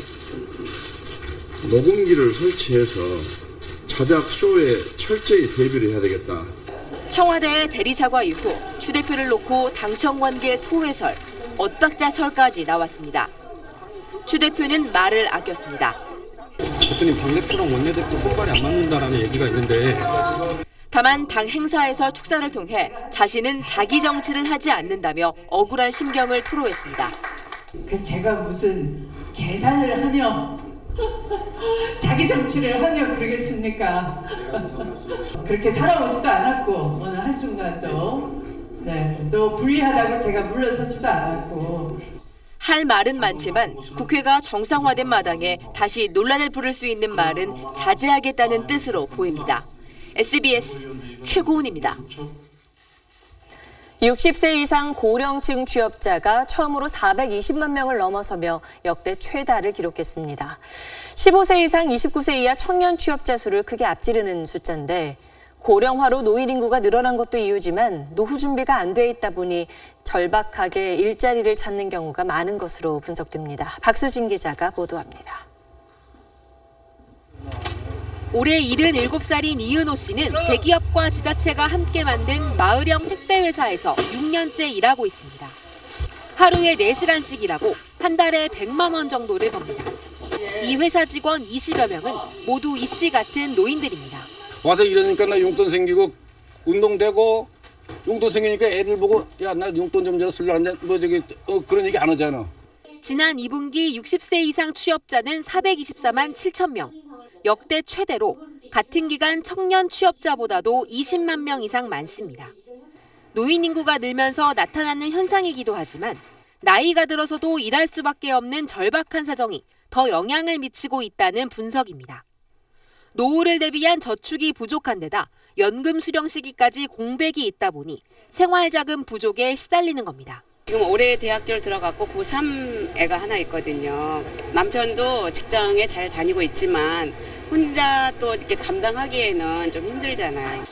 녹음기를 설치해서 자작 쇼에 철저히 대비를 해야 되겠다.
청와대의 대리사과 이후 추 대표를 놓고 당청 관계 소회설, 엇박자설까지 나왔습니다. 추 대표는 말을 아꼈습니다.
대표님 당대표랑 원내대표 손발이 안 맞는다라는 얘기가 있는데
다만 당 행사에서 축사를 통해 자신은 자기 정치를 하지 않는다며 억울한 심경을 토로했습니다.
그래서 제가 무슨 계산을 하며 자기 정치를 하며 그러겠습니까? 그렇게 살아오지도 않았고 어느 한순간도 또 불리하다고 제가 물러서지도 않았고
할 말은 많지만 국회가 정상화된 마당에 다시 논란을 부를 수 있는 말은 자제하겠다는 뜻으로 보입니다. SBS 최고은입니다.
60세 이상 고령층 취업자가 처음으로 420만 명을 넘어서며 역대 최다를 기록했습니다. 15세 이상 29세 이하 청년 취업자 수를 크게 앞지르는 숫자인데 고령화로 노인 인구가 늘어난 것도 이유지만 노후 준비가 안 돼 있다 보니 절박하게 일자리를 찾는 경우가 많은 것으로 분석됩니다. 박수진 기자가 보도합니다.
올해 77살인 이은호 씨는 대기업과 지자체가 함께 만든 마을형 택배회사에서 6년째 일하고 있습니다. 하루에 4시간씩 일하고 한 달에 100만 원 정도를 법니다. 이 회사 직원 20여 명은 모두 이 씨 같은 노인들입니다.
와서 일하니까 나 용돈 생기고 운동되고 용돈 생기니까 애들 보고 야 나 용돈 좀 쓸래 안 돼? 뭐 저기 그런 얘기 안 하잖아.
지난 2분기 60세 이상 취업자는 424만 7천 명. 역대 최대로 같은 기간 청년 취업자보다도 20만 명 이상 많습니다. 노인 인구가 늘면서 나타나는 현상이기도 하지만 나이가 들어서도 일할 수밖에 없는 절박한 사정이 더 영향을 미치고 있다는 분석입니다. 노후를 대비한 저축이 부족한 데다 연금 수령 시기까지 공백이 있다 보니 생활자금 부족에 시달리는 겁니다.
지금 올해 대학교를 들어갔고 고3 애가 하나 있거든요. 남편도 직장에 잘 다니고 있지만 혼자 또 이렇게 감당하기에는 좀 힘들잖아요.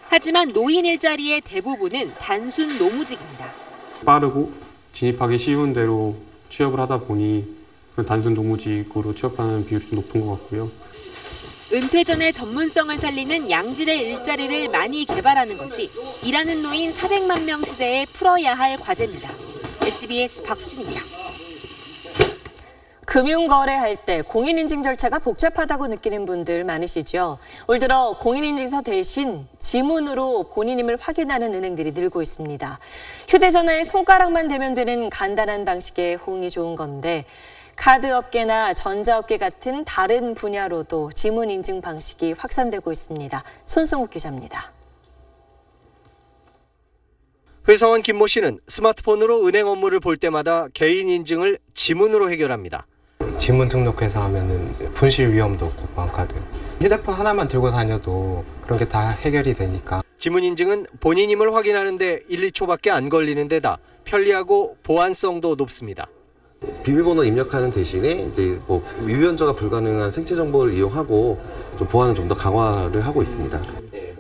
하지만 노인 일자리의 대부분은 단순 노무직입니다.
빠르고 진입하기 쉬운 대로 취업을 하다 보니 단순 노무직으로 취업하는 비율이 좀 높은 것 같고요.
은퇴 전의 전문성을 살리는 양질의 일자리를 많이 개발하는 것이 일하는 노인 400만 명 시대에 풀어야 할 과제입니다. SBS 박수진입니다.
금융거래할 때 공인인증 절차가 복잡하다고 느끼는 분들 많으시죠? 올 들어 공인인증서 대신 지문으로 본인임을 확인하는 은행들이 늘고 있습니다. 휴대전화에 손가락만 대면 되는 간단한 방식의 호응이 좋은 건데 카드업계나 전자업계 같은 다른 분야로도 지문 인증 방식이 확산되고 있습니다. 손승욱 기자입니다.
회사원 김모 씨는 스마트폰으로 은행 업무를 볼 때마다 개인 인증을 지문으로 해결합니다.
지문 등록해서 하면은 분실 위험도 없고 бан카드. 휴대폰 하나만 들고 다녀도 그런 게 다 해결이 되니까.
지문 인증은 본인임을 확인하는 데 1, 2초밖에 안 걸리는 데다 편리하고 보안성도 높습니다.
비밀번호 입력하는 대신에 이제 뭐 미변조가 불가능한 생체 정보를 이용하고 좀 보안을 좀 더 강화를 하고 있습니다.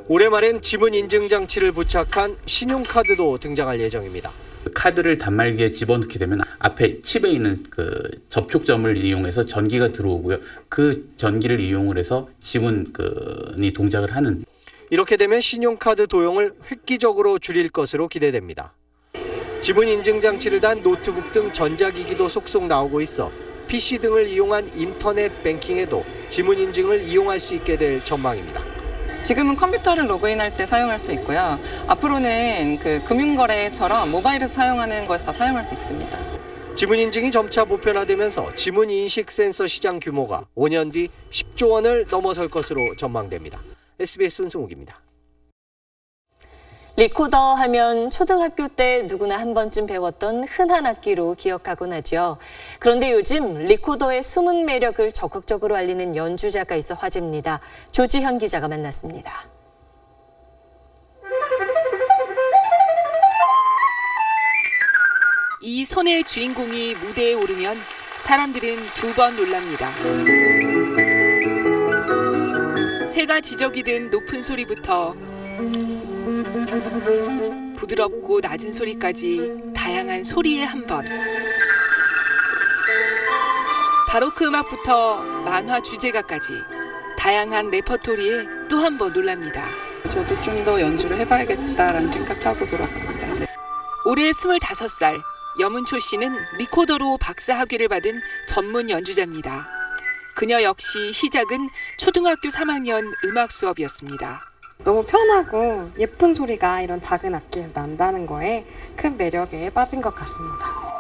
올해 말엔 지문 인증 장치를 부착한 신용카드도 등장할 예정입니다.
카드를 단말기에 집어넣게 되면 앞에 칩에 있는 그 접촉점을 이용해서 전기가 들어오고요. 그 전기를 이용을 해서 지문이 동작을 하는.
이렇게 되면 신용카드 도용을 획기적으로 줄일 것으로 기대됩니다. 지문 인증 장치를 단 노트북 등 전자기기도 속속 나오고 있어 PC 등을 이용한 인터넷 뱅킹에도 지문 인증을 이용할 수 있게 될 전망입니다.
지금은 컴퓨터를 로그인할 때 사용할 수 있고요. 앞으로는 금융거래처럼 모바일에서 사용하는 것을 다 사용할 수 있습니다.
지문 인증이 점차 보편화되면서 지문 인식 센서 시장 규모가 5년 뒤 10조 원을 넘어설 것으로 전망됩니다. SBS 손승욱입니다.
리코더 하면 초등학교 때 누구나 한 번쯤 배웠던 흔한 악기로 기억하곤 하죠. 그런데 요즘 리코더의 숨은 매력을 적극적으로 알리는 연주자가 있어 화제입니다. 조지현 기자가 만났습니다.
이 손의 주인공이 무대에 오르면 사람들은 두 번 놀랍니다. 새가 지저귀 든 높은 소리부터 부드럽고 낮은 소리까지 다양한 소리에 한 번.
바로크 음악부터 만화 주제가까지 다양한 레퍼토리에 또 한 번 놀랍니다.
저도 좀 더 연주를 해봐야겠다라는 생각하고 돌아갑니다.
올해 25살 염은초 씨는 리코더로 박사 학위를 받은 전문 연주자입니다. 그녀 역시 시작은 초등학교 3학년 음악 수업이었습니다.
너무 편하고 예쁜 소리가 이런 작은 악기에서 난다는 거에 큰 매력에 빠진 것 같습니다.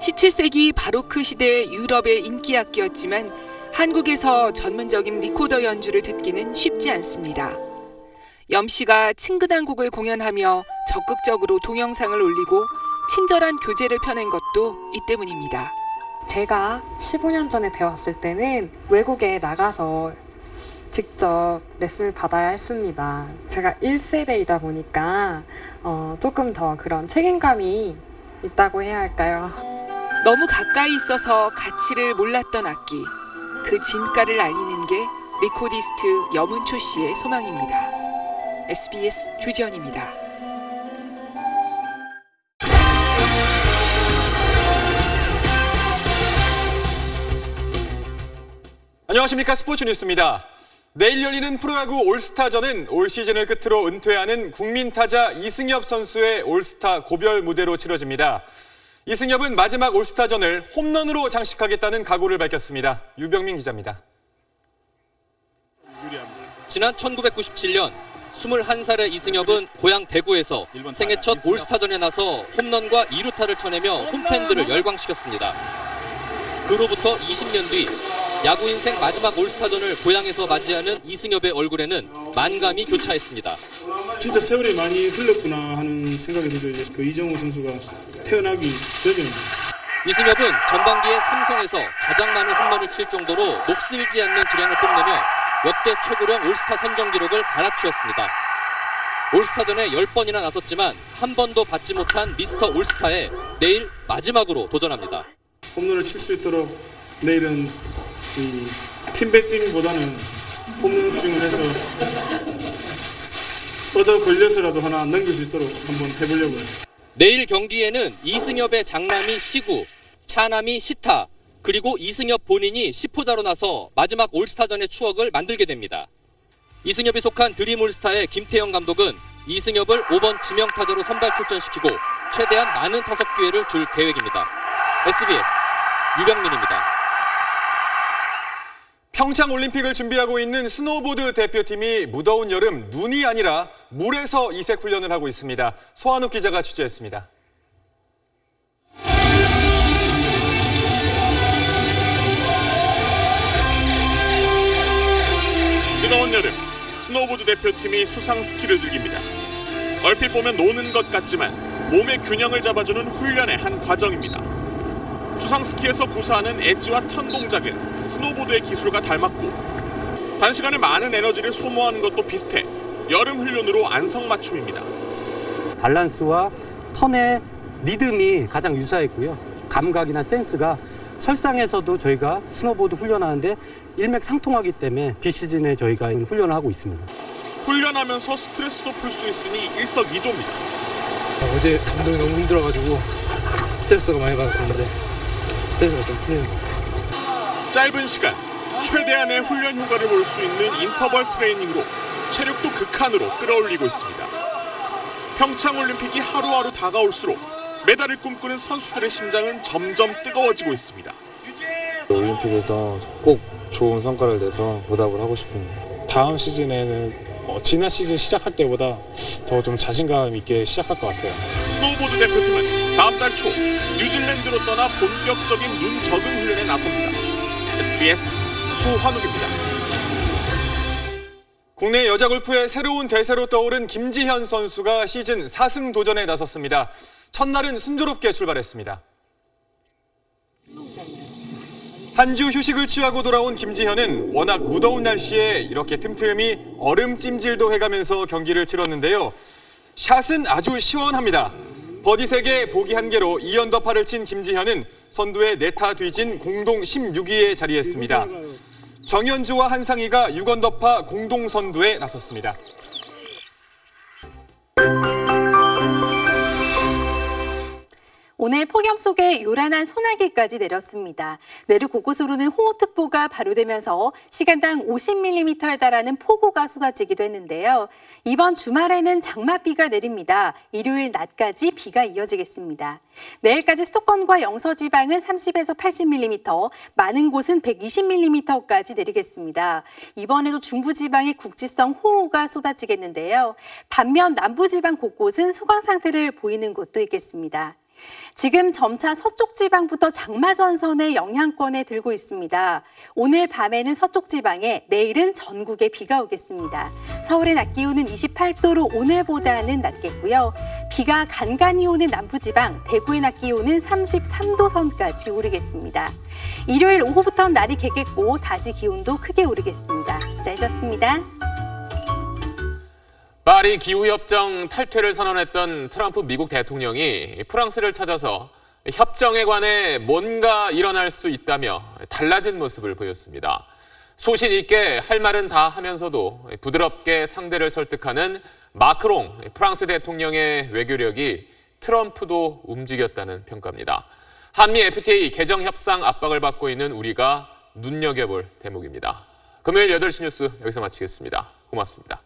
17세기 바로크 시대 유럽의 인기 악기였지만 한국에서 전문적인 리코더 연주를 듣기는 쉽지 않습니다. 염 씨가 친근한 곡을 공연하며 적극적으로 동영상을 올리고 친절한 교재를 펴낸 것도 이 때문입니다.
제가 15년 전에 배웠을 때는 외국에 나가서 직접 레슨을 받아야 했습니다. 제가 1세대이다 보니까 조금 더 그런 책임감이 있다고 해야 할까요?
너무 가까이 있어서 가치를 몰랐던 악기, 그 진가를 알리는 게 리코디스트 염은초 씨의 소망입니다. SBS 조지연입니다.
안녕하십니까. 스포츠 뉴스입니다. 내일 열리는 프로야구 올스타전은 올 시즌을 끝으로 은퇴하는 국민타자 이승엽 선수의 올스타 고별 무대로 치러집니다. 이승엽은 마지막 올스타전을 홈런으로 장식하겠다는 각오를 밝혔습니다. 유병민 기자입니다.
지난 1997년 21살의 이승엽은 고향 대구에서 생애 첫 올스타전에 나서 홈런과 2루타를 쳐내며 홈팬들을 열광시켰습니다. 그로부터 20년 뒤 야구 인생 마지막 올스타전을 고향에서 맞이하는 이승엽의 얼굴에는 만감이 교차했습니다.
진짜 세월이 많이 흘렀구나 하는 생각이 들죠. 그 이정우 선수가 태어나기 전에.
이승엽은 전반기에 삼성에서 가장 많은 홈런을 칠 정도로 녹슬지 않는 기량을 뽐내며 역대 최고령 올스타 선정 기록을 갈아치웠습니다. 올스타전에 10번이나 나섰지만 한 번도 받지 못한 미스터 올스타에 내일 마지막으로 도전합니다.
홈런을 칠 수 있도록 내일은 이 팀 배팅보다는 홈런 스윙을 해서 얻어 걸려서라도 하나 넘길 수 있도록 한번 해보려고요.
내일 경기에는 이승엽의 장남이 시구, 차남이 시타, 그리고 이승엽 본인이 10호자로 나서 마지막 올스타전의 추억을 만들게 됩니다. 이승엽이 속한 드림올스타의 김태형 감독은 이승엽을 5번 지명타자로 선발 출전시키고 최대한 많은 타석 기회를 줄 계획입니다. SBS 유병민입니다.
평창 올림픽을 준비하고 있는 스노보드 대표팀이 무더운 여름 눈이 아니라 물에서 이색 훈련을 하고 있습니다. 소한욱 기자가 취재했습니다.
뜨거운 여름, 스노보드 대표팀이 수상 스키를 즐깁니다. 얼핏 보면 노는 것 같지만 몸의 균형을 잡아주는 훈련의 한 과정입니다. 수상 스키에서 구사하는 엣지와 턴 동작은 스노보드의 기술과 닮았고 단시간에 많은 에너지를 소모하는 것도 비슷해 여름 훈련으로 안성맞춤입니다.
밸런스와 턴의 리듬이 가장 유사했고요. 감각이나 센스가 설상에서도 저희가 스노보드 훈련하는데 일맥상통하기 때문에 비시즌에 저희가 훈련을 하고 있습니다.
훈련하면서 스트레스도 풀 수 있으니 일석이조입니다.
어제 감독이 너무 힘들어가지고 스트레스가 많이 받았었는데 스트레스가 좀 풀리는 것 같아요.
짧은 시간, 최대한의 훈련 효과를 볼 수 있는 인터벌 트레이닝으로 체력도 극한으로 끌어올리고 있습니다. 평창올림픽이 하루하루 다가올수록 메달을 꿈꾸는 선수들의 심장은 점점 뜨거워지고 있습니다.
올림픽에서 꼭 좋은 성과를 내서 보답을 하고 싶습니다.
다음 시즌에는 지난 시즌 시작할 때보다 더 좀 자신감 있게 시작할 것 같아요.
스노우보드 대표팀은 다음 달 초 뉴질랜드로 떠나 본격적인 눈 적응 훈련에 나섭니다. SBS 소환욱입니다.
국내 여자 골프의 새로운 대세로 떠오른 김지현 선수가 시즌 4승 도전에 나섰습니다. 첫날은 순조롭게 출발했습니다. 한 주 휴식을 취하고 돌아온 김지현은 워낙 무더운 날씨에 이렇게 틈틈이 얼음 찜질도 해가면서 경기를 치렀는데요. 샷은 아주 시원합니다. 버디 3개, 보기 1개로 2언더파를 친 김지현은 선두에 4타 뒤진 공동 16위에 자리했습니다. 정현주와 한상희가 6언더파 공동 선두에 나섰습니다.
오늘 폭염 속에 요란한 소나기까지 내렸습니다. 내륙 곳곳으로는 호우특보가 발효되면서 시간당 50mm에 달하는 폭우가 쏟아지기도 했는데요. 이번 주말에는 장맛비가 내립니다. 일요일 낮까지 비가 이어지겠습니다. 내일까지 수도권과 영서지방은 30에서 80mm, 많은 곳은 120mm까지 내리겠습니다. 이번에도 중부지방에 국지성 호우가 쏟아지겠는데요. 반면 남부지방 곳곳은 소강 상태를 보이는 곳도 있겠습니다. 지금 점차 서쪽 지방부터 장마 전선의 영향권에 들고 있습니다. 오늘 밤에는 서쪽 지방에, 내일은 전국에 비가 오겠습니다. 서울의 낮 기온은 28도로 오늘보다는 낮겠고요. 비가 간간히 오는 남부지방, 대구의 낮 기온은 33도 선까지 오르겠습니다. 일요일 오후부터 날이 개겠고 다시 기온도 크게 오르겠습니다. 날씨였습니다.
파리 기후협정 탈퇴를 선언했던 트럼프 미국 대통령이 프랑스를 찾아서 협정에 관해 뭔가 일어날 수 있다며 달라진 모습을 보였습니다. 소신 있게 할 말은 다 하면서도 부드럽게 상대를 설득하는 마크롱 프랑스 대통령의 외교력이 트럼프도 움직였다는 평가입니다. 한미 FTA 개정 협상 압박을 받고 있는 우리가 눈여겨볼 대목입니다. 금요일 8시 뉴스 여기서 마치겠습니다. 고맙습니다.